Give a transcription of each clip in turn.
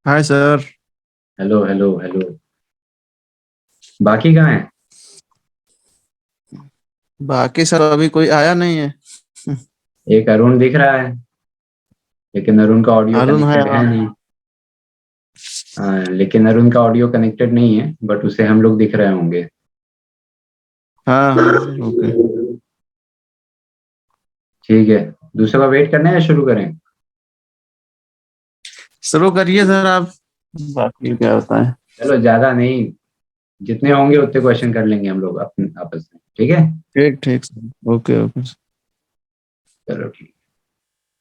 Hi sir. Hello hello hello. बाकी कहाँ है? बाकी सर अभी कोई आया नहीं है। एक अरुण दिख रहा है, लेकिन अरुण का ऑडियो अरुण है, कनेक्टेड हाँ। है नहीं। हाँ, लेकिन अरुण का ऑडियो कनेक्टेड नहीं है, बट उसे हम लोग दिख रहे होंगे। हाँ हाँ सर, ओके। ठीक है। दूसरे का वेट करना है या शुरू करें? शुरू करिए सर आप। बाकी क्या होता है। चलो, ज्यादा नहीं, जितने होंगे उतने क्वेश्चन कर लेंगे हम लोग अपने आपस में, ठीक है? ठीक ठीक सर, ओके ओके। चलो ठीक।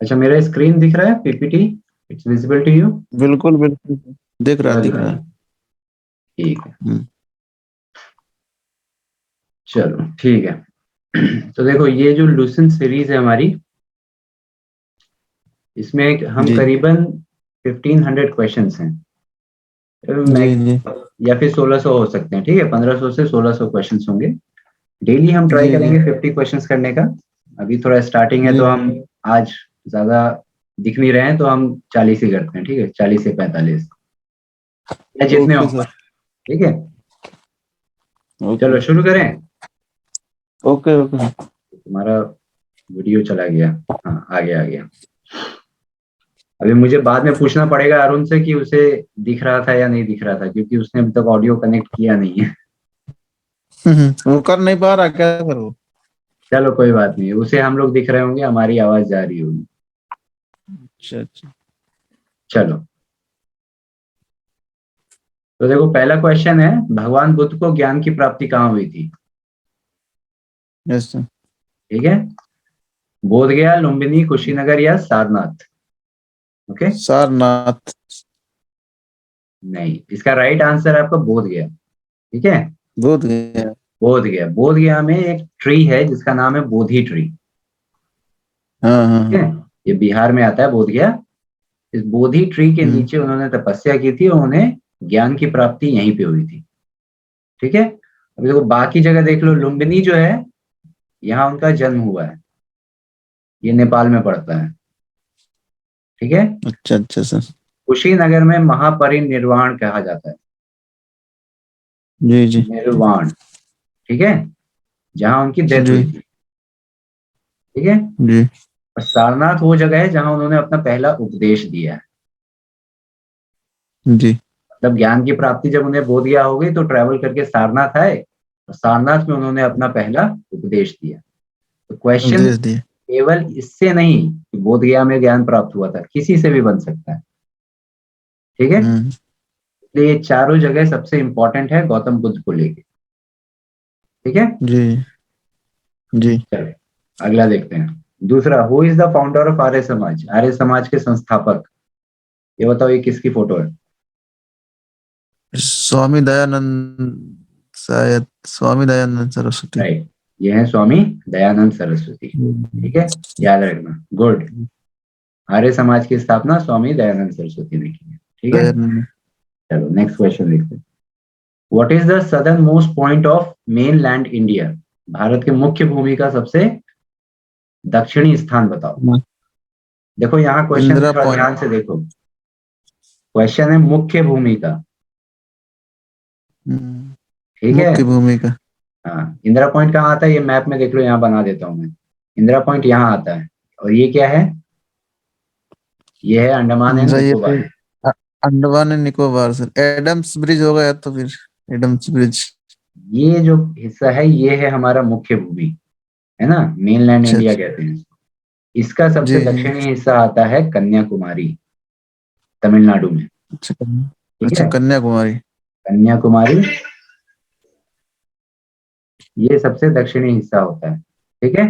अच्छा, मेरा स्क्रीन दिख रहा है, PPT? It's visible to you? बिल्कुल बिल्कुल। दिख रहा समझ दिख रहा रहा है? है। ठीक है। हम्म, चलो ठीक है। तो देखो, ये जो लूसेंट सीरीज है हमारी, इसमें हम जी करीबन 1500 क्वेश्चंस हैं। जी मैं जी या फिर 1600 हो सकते हैं, ठीक है? 1500 से 1600 क्वेश्चंस होंगे। डेली हम ट्राई जी जी करेंगे 50 क्वेश्चंस करने का। अभी थोड़ा स्टार्टिंग है जी तो हम आज ज्यादा दिख नहीं रहे हैं, तो हम 40 ही करते हैं, ठीक है? 40 से 45 या जितने ओके हो, सर, ठीक है? ओके चलो शुरू करें। Okay okay. तुम्हारा वीडियो चला गया। हाँ, आ गया आ गया। अभी मुझे बाद में पूछना पड़ेगा अरुण से कि उसे दिख रहा था या नहीं दिख रहा था, क्योंकि उसने अभी तक ऑडियो कनेक्ट किया नहीं है। वो कर नहीं पा रहा क्या सर वो। चलो कोई बात नहीं, उसे हम लोग दिख रहे होंगे, हमारी आवाज जा रही होगी। अच्छा अच्छा। चलो, तो देखो, पहला क्वेश्चन है, भगवान बुद्ध को ज्ञान की प्राप्ति कहाँ हुई थी? Yes sir. ठीक है। बोध गया, लुम्बिनी, कुशीनगर या सारनाथ? ओके। सारनाथ। नहीं, इसका राइट आंसर है आपका बोध गया। ठीक है। बोध गया। बोध गया, बोध गया में एक ट्री है जिसका नाम है बोधि ट्री। हाँ हाँ ठीक है। हाँ। ये बिहार में आता है, बोध गया। इस बोधि ट्री के हम्म नीचे उन्होंने तपस्या की थी और उन्हें ज्ञान की प्राप्ति यहीं पे हुई थी। ठीक है। अभी देखो, बाकी जगह देख लो, लुम्बिनी जो है, यहाँ उनका जन्म हुआ है। ये नेपाल में पड़ता है। ठीक है। अच्छा अच्छा सर। कुशीनगर में महापरिनिर्वाण कहा जाता है। जी जी निर्वाण। ठीक है। जहां उनकी डेथ जी हुई थी। ठीक है। जी और सारनाथ वो जगह है जहां उन्होंने अपना पहला उपदेश दिया है। जी। मतलब ज्ञान की प्राप्ति जब उन्हें बोध गया हो गई तो ट्रैवल करके सारनाथ आए, और सारनाथ में उन्होंने अपना पहला उपदेश दिया। तो क्वेश्चन उपदेश दिए। केवल इससे नहीं कि बोध गया में ज्ञान प्राप्त हुआ था, किसी से भी बन सकता है। ठीक है। हम्म। इसलिए ये चारों जगह सबसे इंपॉर्टेंट है गौतम बुद्ध को लेके। ठीक है। जी जी। चलो, अगला देखते हैं। दूसरा, who is the founder of Arya Samaj? Arya समाज के संस्थापक, ये बताओ, ये किसकी फोटो है? स्वामी दयानंद, शायद स्वामी दयानंद सरस्वती। राइट, ये है स्वामी दयानंद सरस्वती। ठीक है। याद रखना, गुड। आर्य समाज की स्थापना स्वामी दयानंद सरस्वती ने की है। ठीक है। दयानंद। चलो नेक्स्ट क्वेश्चन देखते हैं। What is the southern most point of main land India? Bharat के मुख्य भूमि का सबसे दक्षिणी स्थान बताओ। देखो, यहाँ क्वेश्चन इंदिरा थोड़ा पॉइंट। ध्यान से देखो। क्वेश्चन है मुख्य भूमि का। ठीक है। मुख्य भूमिका। हाँ, इंदिरा पॉइंट कहाँ आता है? ये मैप में देख लो, यहाँ बना देता हूँ मैं। इंदिरा पॉइंट यहाँ आता है। और ये क्या है? ये है अंडमान एंड सर ये तो Nicobar. Uh- Andaman and Nicobar sir, Adam's Bridge हो गया तो फिर एडम्स ब्रिज। ये जो हिस्सा है, ये है हमारा मुख्य भूमि, है ना? मेनलैंड अच्छा इंडिया अच्छा। कहते हैं। इसका सबसे जी जी। दक्षिणी हिस्सा आता है कन्याकुमारी, तमिलनाडु में। अच्छा ठीक अच्छा, है। कन्याकुमारी। कन्याकुमारी, ये सबसे दक्षिणी हिस्सा होता है। ठीक है।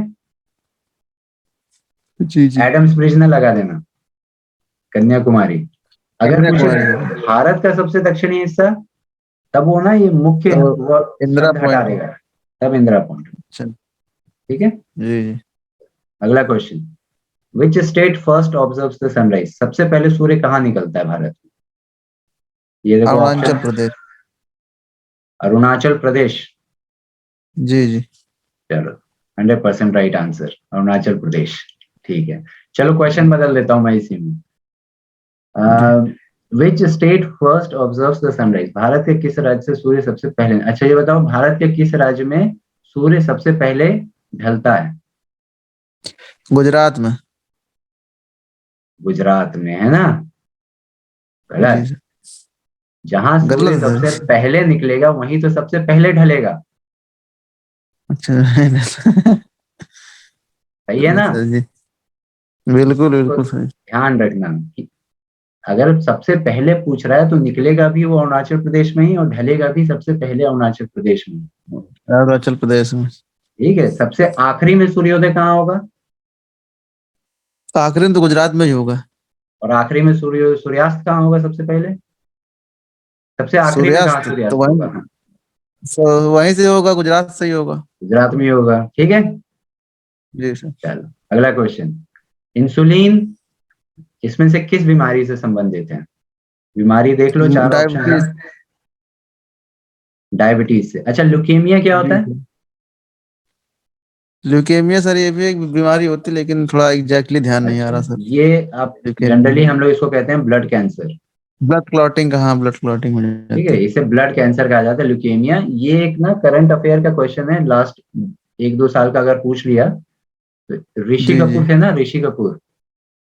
जी जी। एडम्स ब्रिज न लगा देना, कन्याकुमारी। अगर पूछे कन्याकुमारी होगा भारत का सबसे दक्षिणी हिस्सा, तब वो ना, ये मुख्य तो वो इंदिरा शब्द हटा पॉइंट। देगा, तब इंदिरा पॉइंट। अच्छा। ठीक है। जी जी। अगला question, which state first observe the sunrise? सबसे पहले सूर्य कहाँ निकलता है भारत में? ये देखो अरुणाचल ऑप्शन। प्रदेश। अरुणाचल प्रदेश। जी जी। चलो 100% राइट आंसर, अरुणाचल प्रदेश। ठीक है, चलो क्वेश्चन बदल देता हूँ मैं इसी में। Which state first observes the sunrise? Bharat के किस राज्य से सूर्य सबसे पहले, अच्छा ये बताओ भारत के किस राज्य में सूर्य सबसे पहले ढलता है? गुजरात में। गुजरात में, है ना? जी गलत। सर। जहां सूर्य गलत सबसे सर। पहले निकलेगा वहीं तो सबसे पहले ढलेगा। अच्छा सर सही है ना? जी, बिल्कुल इसको बिल्कुल सही। ध्यान रखना कि अगर सबसे पहले पूछ रहा है तो निकलेगा भी वो अरुणाचल प्रदेश में ही और ढलेगा भी सबसे पहले अरुणाचल प्रदेश में। अरुणाचल प्रदेश में। ठीक है, सबसे आखिरी में सूर्योदय कहाँ होगा? तो आखिरी में तो गुजरात में ही होगा। और आखिरी में सूर्यास्त कहाँ होगा सबसे पहले? सबसे आखिरी में कहाँ सूर्यास्त तो सूर्यास्त होगा? वहीं, हाँ, वहीं से होगा, गुजरात से ही होगा। गुजरात में ही होगा। ठीक है, जी सर। चलो अगला क्वेश्चन। इंसुलिन इसमें से किस बीमारी से संबंधित है? बीमारी देख लो, चार ऑप्शन है। डायबिटीज। डायबिटीज से। अच्छा, ल्यूकेमिया क्या होता जी है? सर। ल्यूकेमिया सर ये भी एक बीमारी होती है, लेकिन थोड़ा एग्जैक्टली ध्यान नहीं आ अच्छा, रहा सर। ये आप जनरली ल्यूकेमिया, हम लोग इसको कहते हैं ब्लड कैंसर। ब्लड क्लॉटिंग का, हाँ ब्लड क्लॉटिंग हो ठीक जाती है, है। इसे ब्लड कैंसर कहा जाता है, ल्यूकेमिया। ये एक ना करंट अफेयर का क्वेश्चन है, लास्ट 1-2 साल का अगर पूछ लिया तो। ऋषि जी जी। कपूर थे ना, ऋषि कपूर।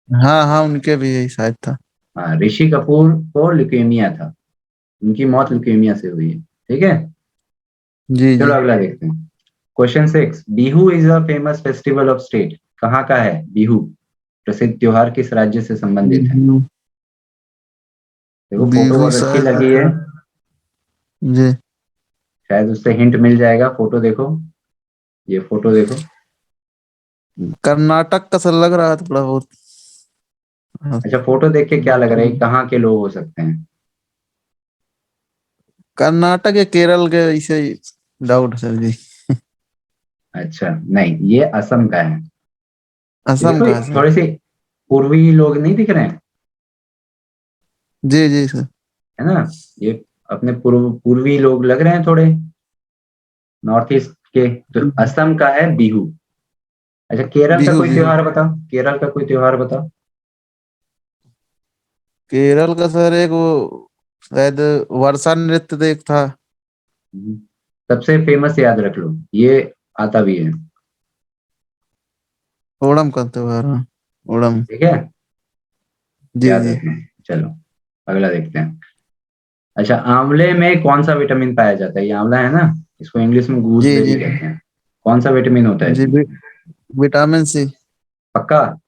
हाँ हाँ, उनके भी यही शायद था। हाँ, ऋषि कपूर को ल्यूकेमिया था, उनकी मौत ल्यूकेमिया से हुई है। ठीक है, जी चलो जी। अगला देखते हैं। Question 6, Bihu is a famous festival of state. कहाँ का है बिहू? प्रसिद्ध त्योहार किस राज्य से संबंधित है? बिहू। देखो फोटो बिहू बहुत अच्छी शायद लगी है, जी। शायद उससे हिंट मिल जाएगा। फोटो देखो, ये फोटो देखो। कर्नाटक का सा लग रहा है थोड़ा बहुत। हाँ, अच्छा, फोटो देख के क्या लग रहा है कहाँ के लोग हो सकते हैं? कर्नाटक या केरल के, इसे डाउट सर जी। अच्छा नहीं, ये असम का है। ये असम देखो, का है सर। थोड़े से पूर्वी लोग नहीं दिख रहे हैं? जी जी सर। है ना? ये अपने पूर्वी लोग लग रहे हैं थोड़े, नॉर्थ ईस्ट के। तो असम का है बिहू। अच्छा, केरल का बिहू कोई बिहू। त्योहार बताओ, केरल का कोई त्योहार बताओ। केरल का सर एक वो शायद वर्षा नृत्य देख था। हम्म, सबसे फेमस याद रख लो, ये आता भी है। ओणम का त्योहार, हाँ, ओणम। ठीक है, जी याद जी। रखना। चलो अगला देखते हैं। अच्छा, आंवले में कौन सा विटामिन पाया जाता है? ये आंवला है ना, इसको इंग्लिश में जी गूसबेरी जी। कहते हैं। कौन सा विटामिन होता है जी इसमें? Vitamin C. पक्का?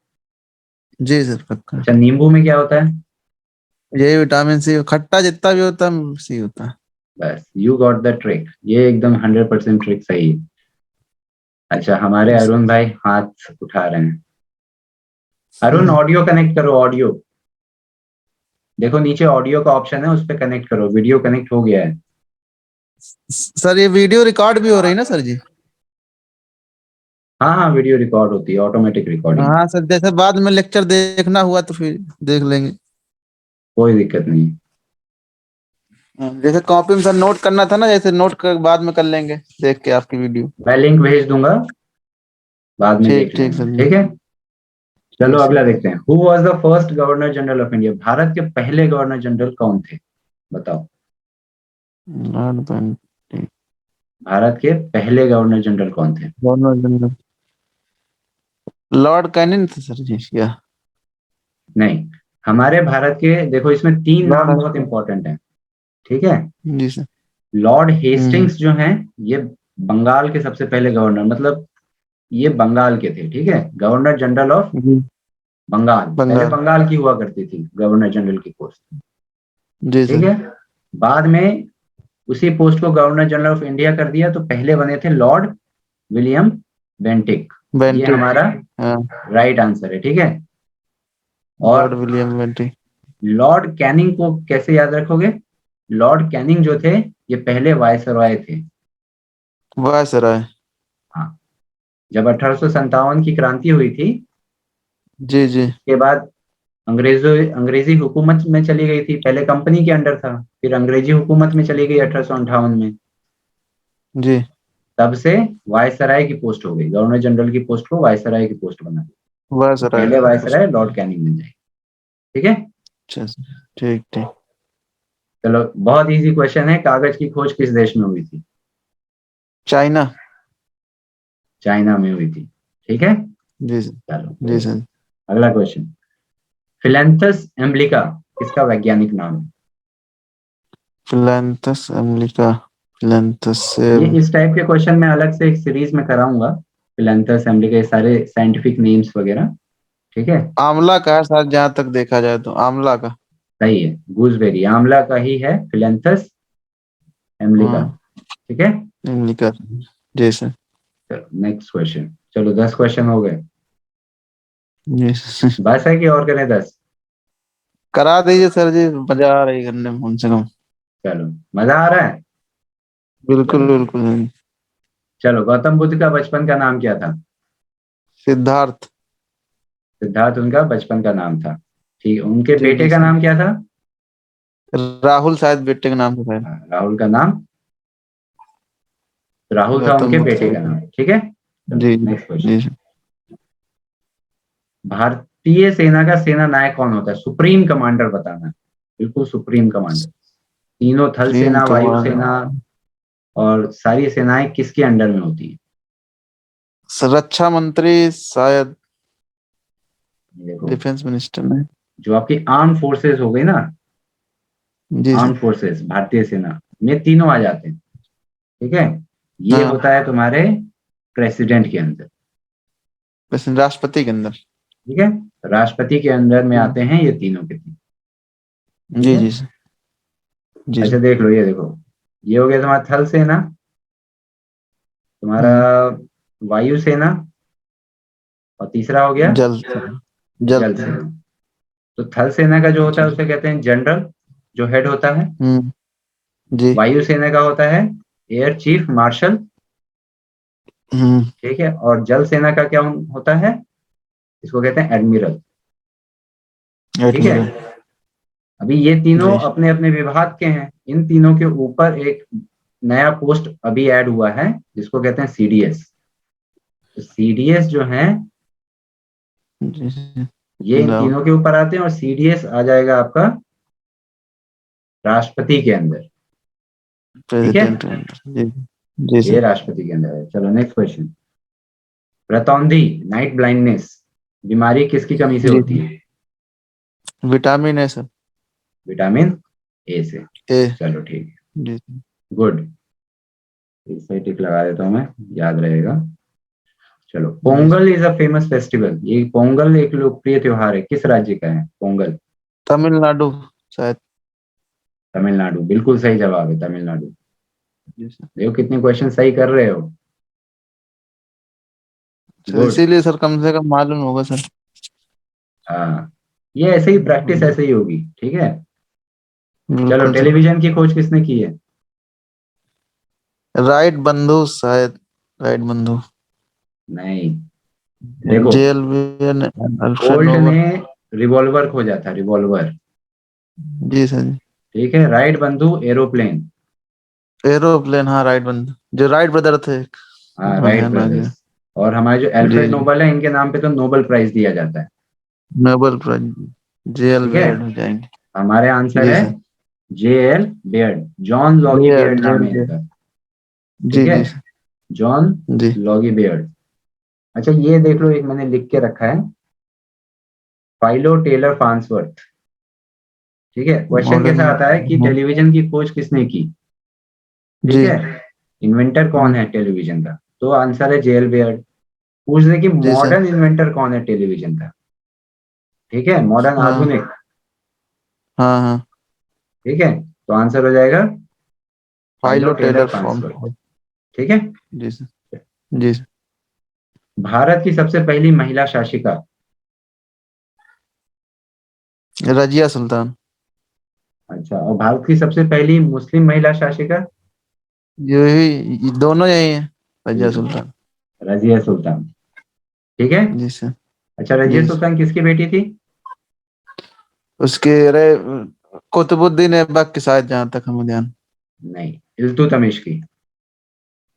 जी सर पक्का। अच्छा, नींबू में क्या होता है? यही विटामिन सी, खट्टा जितना भी होता है सी होता है। बस, यू गॉट द ट्रिक, ये एकदम 100% ट्रिक सही है। अच्छा, हमारे जी अरुण सर। भाई हाथ उठा रहे हैं। अरुण, ऑडियो कनेक्ट करो, ऑडियो। देखो नीचे ऑडियो का ऑप्शन है, उस पर कनेक्ट करो, वीडियो कनेक्ट हो गया है। सर ये वीडियो रिकॉर्ड भी हो रही है ना सर जी? हाँ हाँ, वीडियो रिकॉर्ड होती है, ऑटोमेटिक रिकॉर्डिंग। हाँ सर, जैसे बाद में लेक्चर देखना हुआ तो फिर देख लेंगे। कोई दिक्कत नहीं। हाँ, जैसे कॉपी में सर नोट करना था ना, जैसे नोट कर बाद में कर लेंगे देख के आपकी वीडियो। मैं लिंक भेज दूंगा, बाद में ठीक देख ठीक लेना। सर जी। ठीक है, चलो ठीक सर। अगला देखते हैं। Who was the first governor general of India? Bharat के पहले गवर्नर जनरल कौन थे? बताओ। Lord Bentinck. भारत के पहले गवर्नर जनरल कौन थे? गवर्नर जनरल लॉर्ड कैनिंग थे सर जी क्या? नहीं, हमारे भारत के देखो, इसमें 3 लॉर्ड नाम बहुत हस्टिंग। इंपॉर्टेंट है। ठीक है, जी सर। लॉर्ड हम्म। हेस्टिंग्स जो हैं, ये बंगाल के सबसे पहले गवर्नर, मतलब ये बंगाल के थे। ठीक है, गवर्नर जनरल ऑफ जी। बंगाल, पहले बंगाल। बंगाल की हुआ करती थी गवर्नर जनरल की पोस्ट। जी ठीक सर। है, बाद में उसी पोस्ट को गवर्नर जनरल ऑफ इंडिया कर दिया, तो पहले बने थे लॉर्ड विलियम बेंटिक। ये बेंटिक। हमारा हाँ। राइट आंसर है। ठीक है, लॉर्ड और विलियम बेंटिक। लॉर्ड कैनिंग को कैसे याद रखोगे? लॉर्ड कैनिंग जो थे, ये पहले वायसरॉय थे। वायसराय। हाँ, जब 1857 की क्रांति हुई थी, जी जी। के बाद अंग्रेजी हुकूमत में चली गई थी। पहले कंपनी के अंडर था, फिर अंग्रेजी हुकूमत में चली गई 1858 में। जी। तब से वायसराय की पोस्ट हो गई, गवर्नर जनरल की पोस्ट को वायसराय की पोस्ट बना दी। बस तो पहले वायसराय लॉर्ड कैनिंग बन जाएगी। ठीक है, अच्छा ठीक ठीक। चलो बहुत इजी क्वेश्चन है, कागज की खोज किस देश में हुई थी? चाइना। चाइना में हुई थी। ठीक है, जी सर। चलो जी कोई नहीं। सर। अगला क्वेश्चन, फिलेंथस एम्ब्लिका किसका वैज्ञानिक नाम है? फिलेंथस अमेरिका। फिलेंथस ये इस टाइप के क्वेश्चन मैं अलग से एक सीरीज में कराऊंगा, फिलेंथस एम्ब्लिका, ये सारे साइंटिफिक नेम्स वगैरह। ठीक है, आंवला का है शायद, जहां तक देखा जाए तो आंवला का। सही है, गूसबेरी आंवला का ही है फिलेंथस एम्ब्लिका। हाँ ठीक है, अमेरिका। जी सर। चलो नेक्स्ट क्वेश्चन, चलो 10 क्वेश्चन हो गए। जी सर। बस है कि और करें 10? करा दीजिए सर जी, मजा आ रही है करने में कम से कम। चलो, मजा आ रहा है। बिल्कुल चलो ठीक, बिल्कुल। चलो गौतम बुद्ध का बचपन का नाम क्या था? सिद्धार्थ। सिद्धार्थ उनका बचपन का नाम था। ठीक, उनके जी बेटे जी का सर। नाम क्या था? राहुल शायद बेटे के नाम से शायद। हाँ, राहुल का नाम, राहुल था गौतम उनके बुद्ध बेटे का का बेटा। नाम। ठीक है, चलो जी नेक्स्ट क्वेश्चन, जी सर। भारतीय सेना का सेना नायक कौन होता है? सुप्रीम कमांडर बताना, बिल्कुल सुप्रीम कमांडर। तीनों थल सुप्रीम सेना, वायु सेना कमांडर। और सारी सेनाएं किसके अंडर में होती है? रक्षा मंत्री शायद। देखो, डिफेंस मिनिस्टर में। जो आपकी आर्म फोर्सेस हो गई ना, जी आर्म सर। फोर्सेस भारतीय सेना में तीनों आ जाते हैं। ठीक है, ये हाँ होता है तुम्हारे प्रेसिडेंट के अंदर। वैसे राष्ट्रपति के अंदर। ठीक है, राष्ट्रपति के अंदर में आते हैं ये तीनों के तीन। ठीक जी है, जी सर। जी अच्छा सर। देख लो, ये देखो, ये हो गया तुम्हारा थल सेना, तुम्हारा हम्म। वायु सेना, और तीसरा हो गया जल। जल। जल सेना। तो थल सेना का जो होता है जी। उसे कहते हैं जनरल, जो हेड होता है। जी। वायु सेना का होता है एयर चीफ मार्शल। हम्म। ठीक है, और जल सेना का क्या होता है? इसको कहते हैं एडमिरल। ठीक है, एडमिरल। अभी ये तीनों जी। अपने अपने विभाग के हैं, इन तीनों के ऊपर एक नया पोस्ट अभी ऐड हुआ है जिसको कहते हैं सीडीएस। तो सीडीएस जो है, जी जी। ये इन तीनों के ऊपर आते हैं, और सीडीएस आ जाएगा आपका राष्ट्रपति के अंदर। ठीक है, प्रेसिडेंट के अंदर। जी। जी ये सर। राष्ट्रपति के अंदर है। चलो नेक्स्ट क्वेश्चन, रतौंधी, नाइट ब्लाइंडनेस, बीमारी किसकी कमी से जी होती है? विटामिन है सर। विटामिन ए से। ए। चलो ठीक है, जी। गुड, इस पे टिक लगा देता हूँ मैं, याद रहेगा। चलो, जी Pongal is a famous festival, ये पोंगल एक लोकप्रिय त्योहार है, किस राज्य का है पोंगल? तमिलनाडु शायद। तमिलनाडु, बिल्कुल सही जवाब है, तमिलनाडु। जी सर। देखो कितने क्वेश्चन सही कर रहे हो। सर गुड, इसीलिए सर कम से कम मालूम होगा सर। हाँ, ये ऐसे ही प्रैक्टिस ऐसे ही होगी। ठीक है, चलो बिल्कुल सर। टेलीविजन की खोज किसने की है? राइट बंधु शायद। राइट बंधु। नहीं, देखो, जेएलवी ने। अल्फ्रेड बोल्ट ने नोबल। रिवॉल्वर खोजा था, रिवॉल्वर। जी सर जी। ठीक है, राइट बंधु एरोप्लेन। एरोप्लेन, हाँ राइट बंधु, जो राइट ब्रदर थे। हाँ, हाँ राइट ध्यान आ गया। ब्रदर्स। और हमारे जो जी एल्फ्रेड जी। नोबल है, इनके नाम पे तो नोबेल प्राइज दिया जाता है। Nobel prize. ठीक है, जेएलवी ऐड हो जाएंगे। हमारे आंसर जी है sir. J L Baird, John Logie JL Baird नाम है जेएल। इनका। ठीक जी है, जी sir. John ji. Logie Baird. अच्छा ये देख लो, एक मैंने लिख के रखा है, फाइलो टेलर फार्न्सवर्थ। ठीक है, क्वेश्चन कैसा मॉडर्न। आता है कि टेलीविजन की खोज किसने की? ठीक जी। है, इन्वेंटर कौन हम्म। है टेलीविजन का? तो आंसर है जेएल बेयर्ड। पूछ दे कि जी सर। मॉडर्न इन्वेंटर कौन है टेलीविजन का? ठीक है, मॉडर्न हाँ आधुनिक। हाँ हाँ। ठीक है, तो आंसर हो जाएगा फाइलो फाइलो टेलर टेलर फॉर्म। फार्न्सवर्थ। ठीक है, जी सर। जी सर। भारत की सबसे पहली महिला शासिका? रजिया सुल्तान। अच्छा, और भारत की सबसे पहली मुस्लिम महिला शासिका? यही दोनों यही है। रजिया ठीक सुल्तान। है, रजिया सुल्तान। ठीक है, जी सर। अच्छा रजिया जी सर। सुल्तान किसकी बेटी थी? उसके रे कुतुबुद्दीन ऐबक की शायद, जहाँ तक हमें ध्यान। नहीं, इल्तुतमिश की।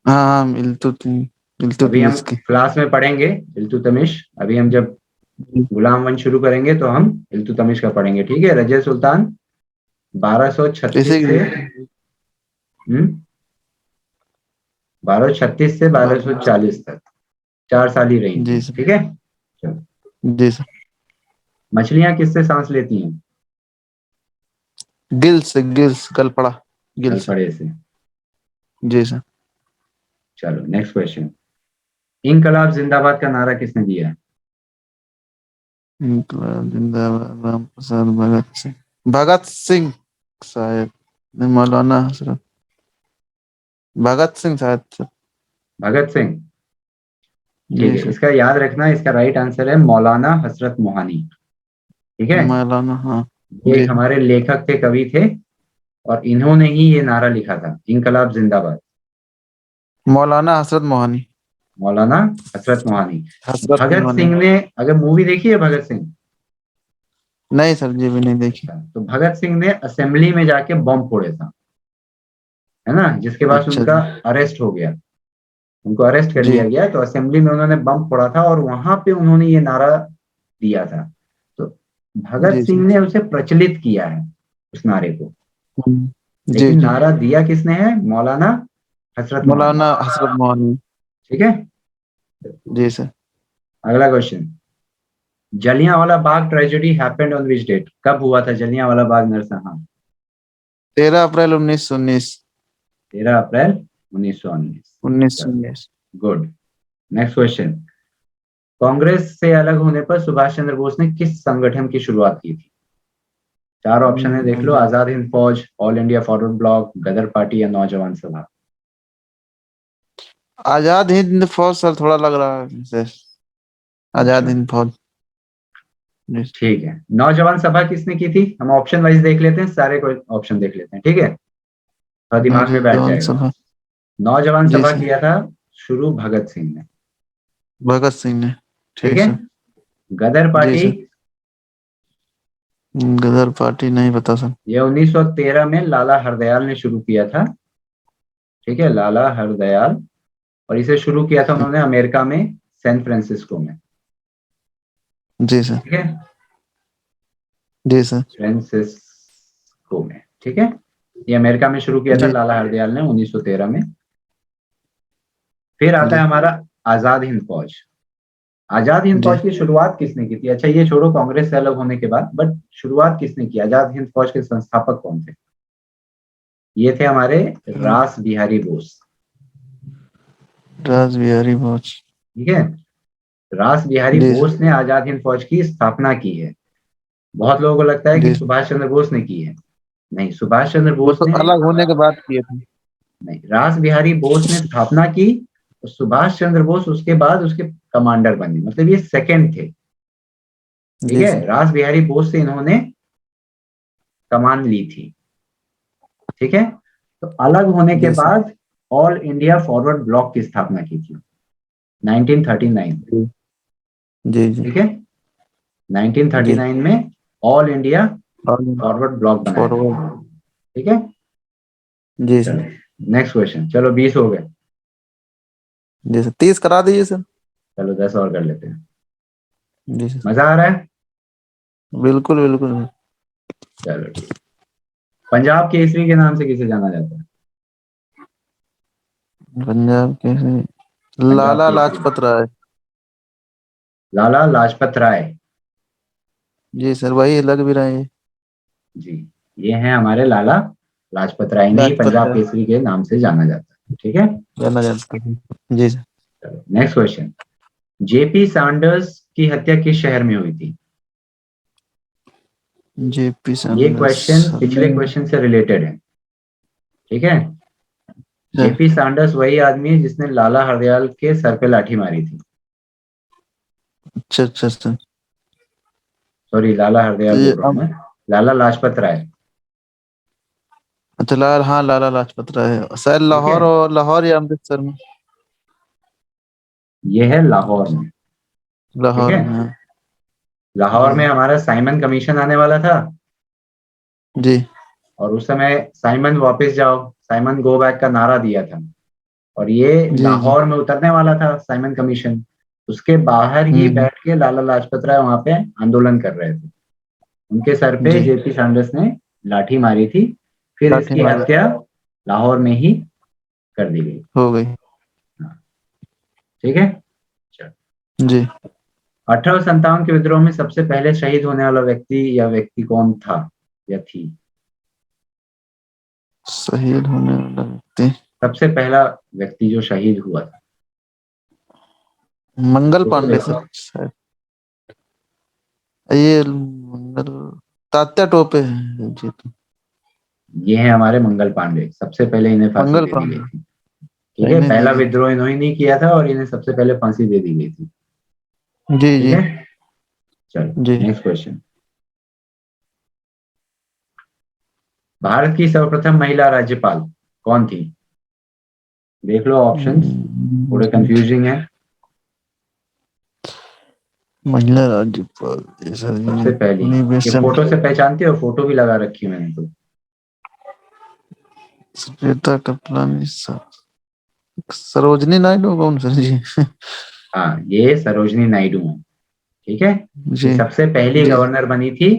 हाँ अभी हम इल्तुतमिश की। क्लास में पढ़ेंगे इल्तुतमिश। अभी हम जब गुलाम वंश शुरू करेंगे तो हम इल्तुतमिश का पढ़ेंगे, ठीक है। रजिया सुल्तान इसी 1236 से 1236 से 1240 तक 4 साल ही रही जी थी, सर। ठीक है। चलो, जी सर। मछलियां किससे सांस लेती हैं? गिल्स गलपड़ा गिल से। गलफड़े से। जी सर। चलो नेक्स्ट क्वेश्चन। इनकलाब जिंदाबाद का नारा किसने दिया है? इनकलाब जिंदाबाद राम प्रसाद भगत सिंह शायद, नहीं, मौलाना हजरत भगत सिंह शायद सर। भगत सिंह। ठीक जी है, सर। इसका याद रखना, इसका राइट आंसर है मौलाना हजरत मोहानी, ठीक है। मौलाना, हाँ। ये जी। एक हमारे लेखक थे, कवि थे, और इन्होंने ही ये नारा लिखा था, इनकलाब जिंदाबाद। मौलाना हसरत मोहानी। मौलाना हजरत मोहानी। हसरत भगत मोहानी। सिंह ने, अगर मूवी देखी है भगत सिंह? नहीं सर, जी भी नहीं देखी। अच्छा, तो भगत सिंह ने असेंबली में जाके बम फोड़े था, है ना, जिसके बाद अच्छा उनका जी। अरेस्ट हो गया। उनको अरेस्ट कर जी। लिया गया, तो असेंबली में उन्होंने बम फोड़ा था और वहां पे उन्होंने ये नारा दिया था। तो भगत जी सिंह सर। ने उसे प्रचलित किया है, उस नारे को। जी लेकिन जी। नारा दिया किसने है? मौलाना हजरत मोहानी, मौलाना हसरत मोहानी। ठीक है। जी सर। अगला question. Jallianwala Bagh tragedy happened on which date? कब हुआ था जलियांवाला बाग नरसंहार? 13 April 1919। 13 April 1919। 1919। Good. Next question. Congress से अलग होने पर सुभाष चंद्र बोस ने किस संगठन की शुरुआत की थी? 4 ऑप्शन है, देख लो। आजाद हिंद फौज, ऑल इंडिया फॉरवर्ड ब्लॉक, गदर पार्टी या नौजवान सभा। आजाद हिंद फौज सर, थोड़ा लग रहा है सर। आजाद अच्छा, हिंद फौज। जी। ठीक है। नौजवान सभा किसने की थी? हम ऑप्शन वाइज देख लेते हैं, सारे को ऑप्शन देख लेते हैं, ठीक है, थोड़ा दिमाग में बैठ नौजवान जाएगा। सभा। नौजवान जी सभा सर। किया था शुरू भगत सिंह ने, भगत सिंह ने। ठीक ठीक है। सर। गदर जी पार्टी, सर। गदर पार्टी नहीं पता सर। ये 1913 में लाला हरदयाल ने शुरू किया था, ठीक है, लाला हरदयाल। और इसे शुरू किया था उन्होंने अमेरिका में, सैन फ्रांसिस्को में, जी सर। ठीक है, जी सर। फ्रांसिस्को में, ठीक है। ये अमेरिका में शुरू किया था जी। लाला हरदयाल ने 1913 में। फिर आता है जी। हमारा आजाद हिंद फौज। आजाद हिंद जी। फौज की शुरुआत किसने की थी? अच्छा, ये छोड़ो कांग्रेस से अलग होने के बाद, बट शुरुआत किसने की? आजाद हिंद फौज के संस्थापक कौन थे? ये थे हमारे रास बिहारी बोस, रास बिहारी बोस। ठीक है। रास बिहारी जी बोस ने आजाद हिंद फौज की स्थापना की है। बहुत लोगों को लगता है कि जी। सुभाष चंद्र बोस ने की है। नहीं, सुभाष चंद्र वो बोस तो ने, अलग होने के बाद किए थे। नहीं, रास बिहारी बोस ने स्थापना की, और सुभाष चंद्र बोस उसके बाद उसके कमांडर बने, मतलब ये सेकंड थे, ठीक जी है। सर। रास बिहारी बोस से इन्होंने कमान ली थी, ठीक है। तो अलग होने के जी सर। बाद ऑल इंडिया फॉरवर्ड ब्लॉक की स्थापना की थी 1939, जी जी। जी। ठीक है। जी। 1939 में ऑल इंडिया और फॉरवर्ड ब्लॉक बनाया फॉरवर्ड। था, ठीक है। जी सर। चलो नेक्स्ट क्वेश्चन। चलो 20 हो गए, जी सर, 30 करा दीजिए सर। चलो 10 और कर लेते हैं। जी सर। मजा आ रहा है? बिल्कुल बिल्कुल। चलो ठीक। पंजाब केसरी के नाम से किसे जाना जाता है? पंजाब के पंजाब लाला केसरी, लाजपत राय। लाला लाजपत राय। जी सर, वही लग भी रहे हैं। जी, ये हैं हमारे लाला लाजपत राय, ने ही लाजपत पंजाब राय केसरी के नाम से जाना जाता है, ठीक है। जाना जाता है। जी सर। चलो नेक्स्ट क्वेश्चन। जेपी सैंडर्स की हत्या किस शहर में हुई थी? जेपी ये सैंडर्स। क्वेश्चन पिछले क्वेश्चन से रिलेटेड है, ठीक है। जेपी सैंडर्स वही आदमी है जिसने लाला हरदयाल के सर पे लाठी मारी थी। अच्छा अच्छा अच्छा। सॉरी, लाला तो हरदयाल ये बोल रहा हूँ मैं, लाला लाजपत राय, अच्छा हाँ, लाला लाजपत राय है शायद, ठीक है। लाहौर और लाहौर या अमृतसर में। ये है लाहौर में, ठीक लाहौर है। में, हाँ। लाहौर में जी हमारा साइमन कमीशन आने वाला था, जी। और उस समय साइमन वापस जाओ, साइमन गो बैक का नारा दिया था, और ये जी लाहौर में उतरने वाला था साइमन कमीशन, उसके बाहर ही हम्म बैठ के लाला लाजपत राय वहां पे आंदोलन कर रहे थे। उनके सर पे जी जेपी सैंडर्स ने लाठी मारी थी, फिर लाठी इसकी मारी हत्या लाहौर में ही कर दी गई। हो गई। हाँ, ठीक है। चलो, जी 1857 के विद्रोह में सबसे पहले शहीद होने वाला व्यक्ति या व्यक्ति कौन था या थी? शहीद होने वाला व्यक्ति सबसे पहला व्यक्ति जो शहीद हुआ था, मंगल सोचो पांडे देखो। सर शायद। ये मंगल तात्या टोपे है जी तो। ये है हमारे मंगल पांडे, सबसे पहले इन्हें फांसी मंगल दे दी गई पांडे थी। ठीक है, रहने दी पहला गई थी। विद्रोह इन्होंने नहीं किया था और इन्हें सबसे पहले फांसी दे दी गई थी। जी ठीक जी है, चलो जी नेक्स्ट क्वेश्चन। भारत की सर्वप्रथम महिला राज्यपाल कौन थी? देख लो ऑप्शंस, थोड़े कंफ्यूजिंग है। महिला राज्यपाल ये सर सबसे पहली, नहीं ये बेशक। फोटो से पहचानते हो? फोटो भी लगा रखी है मैंने तो। श्वेता कृपलानी सर। सरोजनी नायडू कौन सर जी? हाँ, ये सरोजनी नायडू है। ठीक है, ये जी सबसे पहली जी गवर्नर बनी थी।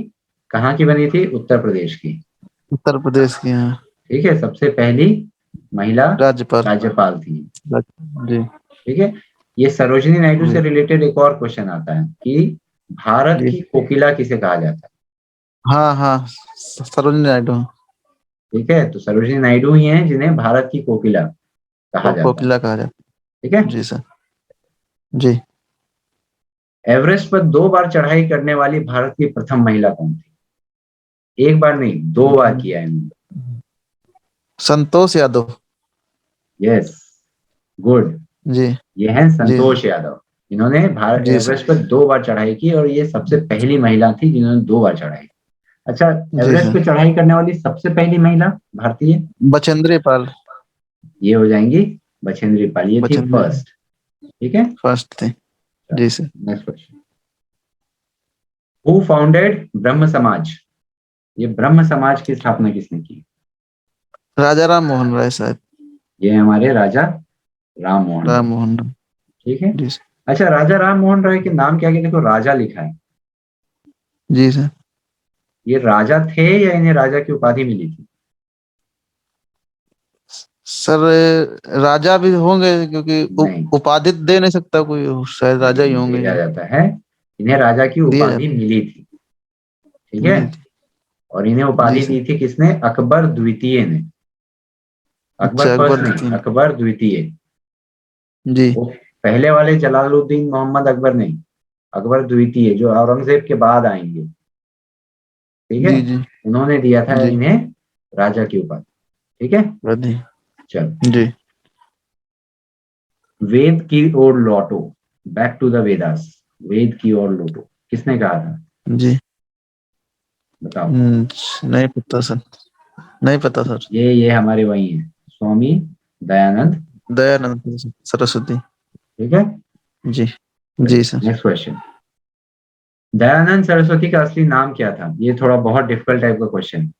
कहाँ की बनी थी? उत्तर प्रदेश की। उत्तर प्रदेश की हैं ठीक है, सबसे पहली महिला राज्यपाल। राज्यपाल थी। जी ठीक है, ये सरोजनी नायडू जी से रिलेटेड एक और क्वेश्चन आता है कि भारत जी की कोकिला किसे कहा जाता है? हाँ हाँ सरोजनी नायडू ठीक है, तो सरोजनी नायडू ही हैं जिन्हें भारत की कोकिला कहा को जाता है। कोकिला कहा जाता ठीक है, है। जी सर जी। एवरेस्ट पर 2 बार चढ़ाई करने वाली भारत की प्रथम महिला कौन थी? एक बार नहीं, 2 बार किया है इन्होंने। संतोष यादव। Yes, good. जी ये हैं जी संतोष यादव। इन्होंने भारत जी सर एवरेस्ट पर 2 बार चढ़ाई की और ये सबसे पहली महिला थी जिन्होंने 2 बार चढ़ाई। अच्छा, जी एवरेस्ट सर। पे चढ़ाई करने वाली सबसे पहली महिला भारतीय, बचेंद्री पाल। ये हो जाएंगी बछेंद्री पाल, ये थी बचेंद्री फर्स्ट। ठीक है, फर्स्ट थे। जी sir. Next question. Who founded Brahmo Samaj? ये ब्रह्म समाज की स्थापना किसने की? राजा राम मोहन राय साहब। ये हमारे राजा राम मोहन राम राय। मोहन राय। ठीक है, जी सर। अच्छा, राजा राम मोहन राय के नाम क्या क्या? देखो, राजा लिखा है। जी सर। ये राजा थे या इन्हें राजा की उपाधि मिली थी? सर राजा भी होंगे क्योंकि नहीं, उपाधि दे नहीं सकता कोई, शायद राजा ही नहीं होंगे भेजा जी। जाता है। इन्हें राजा की दिया उपाधि जाता मिली थी। ठीक है, मिली थी। और इन्हें जी उपाधि सर। दी थी किसने? अकबर द्वितीय ने। अकबर अच्छा फर्स्ट अकबर नहीं, द्वितीय। अकबर द्वितीय। जी वो पहले वाले जलालुद्दीन मोहम्मद अकबर नहीं, अकबर द्वितीय जो औरंगजेब के बाद आएंगे। ठीक है, जी जी उन्होंने दिया था जी इन्हें राजा की उपाधि। ठीक है, बढ़िया। चलो, जी वेद की ओर लौटो, बैक टू द वेदास। वेद की ओर लौटो किसने कहा था? जी बताओ। नहीं पता सर। नहीं पता सर। ये हमारे वही हैं, स्वामी दयानंद। दयानंद सरस्वती। ठीक है, जी चलो जी sir. Next question. Dayanand Saraswati का असली नाम क्या था? ये थोड़ा बहुत डिफिकल्ट टाइप का क्वेश्चन।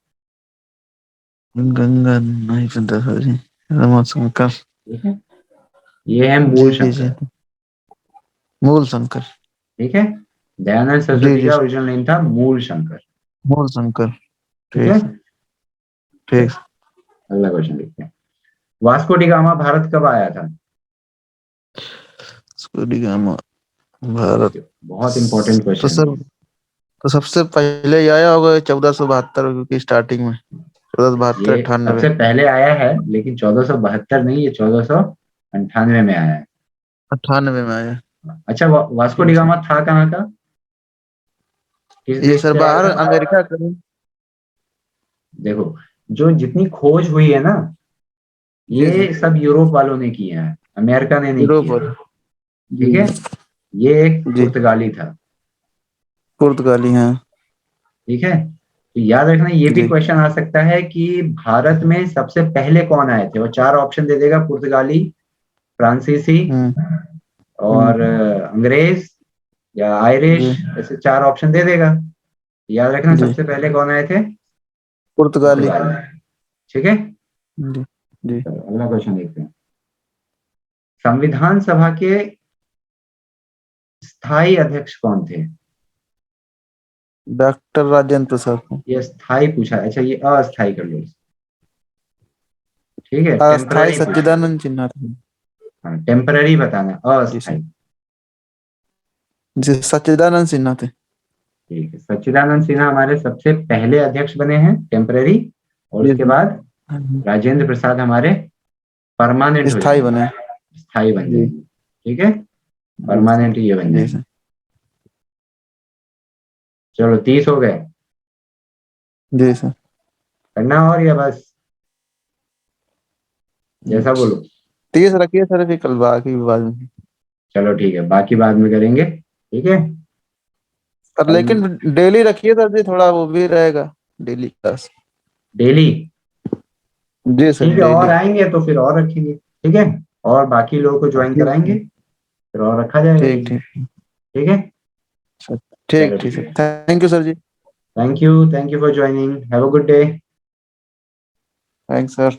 गंगा नहीं पता सर जी। रमाशंकर। ठीक है, ये है मूल जी जी शंकर। मूल शंकर। ठीक है, दयानंद जी सरस्वती जी का ओरिजिनल नेम था मूल शंकर। मूल शंकर। ठीक है, ठीक ठीक। चलो अगला क्वेश्चन देखते हैं। वास्को डी गामा भारत कब आया था? सूर्यगामा भारत। बहुत इंपॉर्टेंट तो क्वेश्चन सर है। तो सबसे पहले ये आया होगा 1472 की स्टार्टिंग में। 1472 ये 98। सबसे पहले आया है, लेकिन 1472 नहीं, ये 1498 में आया है। 98 में आया। अच्छा, वास्को डी ठीक है। गामा था कहाँ का? किस ये देश सर से आया बाहर था? अमेरिका का। देखो, जो जितनी खोज हुई है ना, जी जी ये सब यूरोप वालों ने किया है, अमेरिका ने नहीं यूरोप किया। और। ठीक जी है, ये एक जी पुर्तगाली था। पुर्तगाली हैं। ठीक है, तो याद रखना, ये भी जी क्वेश्चन आ सकता है कि भारत में सबसे पहले कौन आए थे, और 4 ऑप्शन दे देगा, पुर्तगाली, फ्रांसीसी हम्म और हम्म अंग्रेज या आयरिश, जी ऐसे 4 ऑप्शन दे देगा। याद रखना, जी सबसे पहले कौन आए थे? पुर्तगाली। पुर्तगाली। ठीक है, जी जी चलो अगला क्वेश्चन देखते हैं। संविधान सभा के स्थायी अध्यक्ष कौन थे? डॉक्टर राजेंद्र प्रसाद। ये स्थायी पूछा, अच्छा ये अस्थायी कर लो, ठीक है, अस्थाई टेम्पररी पूछा। सच्चिदानंद सिन्हा थे। हाँ, टेम्पररी बताना, जी सर। अस्थायी। जी सच्चिदानंद सिन्हा थे। ठीक है, सच्चिदानंद सिन्हा हमारे सबसे पहले अध्यक्ष बने हैं टेम्पररी, और जी उसके सर। बाद राजेंद्र प्रसाद हमारे परमानेंट हो स्थाई जाएंगे, बने। स्थायी बन जी। जाएंगे, ठीक है, जी सर। परमानेंट ये बन जी जाएंगे। सर। चलो 30 हो गए, जी सर। करना और या बस, जैसा बोलो। 30 रखिए सर, फिर कल बाकी बाद में। चलो ठीक है, बाकी बाद में करेंगे, ठीक है। पर कल लेकिन डेली रखिए सर जी, थोड़ा वो भी रहेगा। Daily class. डेली, जी सर ठीक है, और डेली। आएंगे तो फिर और रखेंगे, ठीक है, और बाकी लोगों को ज्वाइन ठीक कराएंगे, है। फिर और रखा जाएगा ठीक डेली, ठीक। ठीक है। सर ठीक चलो ठीक ठीक सर, है, थैंक यू सर जी। Thank you for joining, have a good day. Thanks sir.